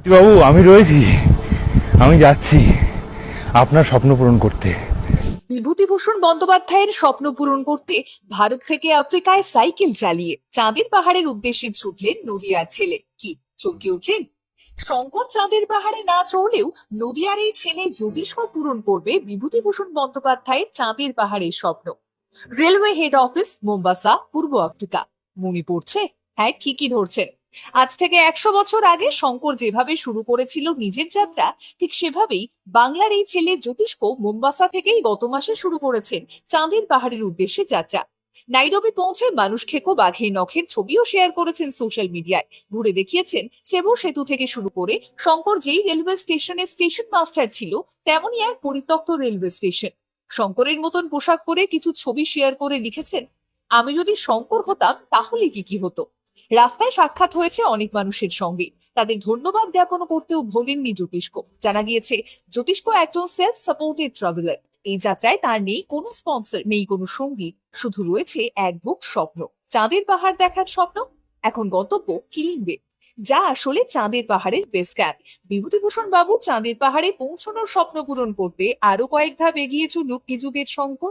বাবু, আমি রয়েছি, আমি যাচ্ছি আপনার স্বপ্ন পূরণ করতে। বিভূতিভূষণ বন্দ্যোপাধ্যায়ের স্বপ্ন পূরণ করতে ভারত থেকে আফ্রিকায় সাইকেল চালিয়ে চাঁদের পাহাড়ের উদ্দেশ্যে ছুটলেন নদিয়ার ছেলে। কি চমকে উঠলেন? শঙ্কর চাঁদের পাহাড়ে না চড়লেও নদিয়ার এই ছেলে জ্যোতিষ্ক পূরণ করবে বিভূতিভূষণ বন্দ্যোপাধ্যায়ের চাঁদের পাহাড়ের স্বপ্ন। রেলওয়ে হেড অফিস, মোম্বাসা, পূর্ব আফ্রিকা। মনে পড়ছে? হ্যাঁ, ঠিকই ধরছেন। আজ থেকে 100 বছর আগে শঙ্কর যেভাবে শুরু করেছিল নিজের যাত্রা, ঠিক সেভাবেই বাংলার এই ছেলে জ্যোতিষ্ক মোম্বাসা থেকেই গত মাসে শুরু করেছেন চাঁদের পাহাড়ের উদ্দেশ্যে যাত্রা। নাইরোবি পৌঁছে মানুষ খেকো বাঘের নখের ছবিও শেয়ার করেছেন সোশ্যাল মিডিয়ায়। ঘুরে দেখিয়েছেন সেবু সেতু থেকে শুরু করে শঙ্কর যেই রেলওয়ে স্টেশনে স্টেশন মাস্টার ছিল, তেমনই এক পরিত্যক্ত রেলওয়ে স্টেশন। শঙ্করের মতন পোশাক পরে কিছু ছবি শেয়ার করে লিখেছেন, আমি যদি শঙ্কর হতাম তাহলে কি কি হতো। রাস্তায় সাক্ষাৎ হয়েছে অনেক মানুষের সঙ্গে, তাদের ধন্যবাদ জ্ঞাপন করতেও ভোলেননি জ্যোতিষ্ক। জানা গিয়েছে জ্যোতিষ্ক একজন সেলফ সাপোর্টেড ট্রাভেলার। এই যাত্রায় তার নেই কোনো স্পন্সর, নেই কোনো সঙ্গী, শুধু রয়েছে এক বুক স্বপ্ন, চাঁদের পাহাড় দেখার স্বপ্ন। এখন গন্তব্য কিলিংবে, যা আসলে চাঁদের পাহাড়ের বেস ক্যাম্প। বিভূতিভূষণ বাবু চাঁদের পাহাড়ে পৌঁছানোর স্বপ্ন পূরণ করতে আরো কয়েক ধাপ এগিয়ে চলুক এই যুগের শঙ্কর।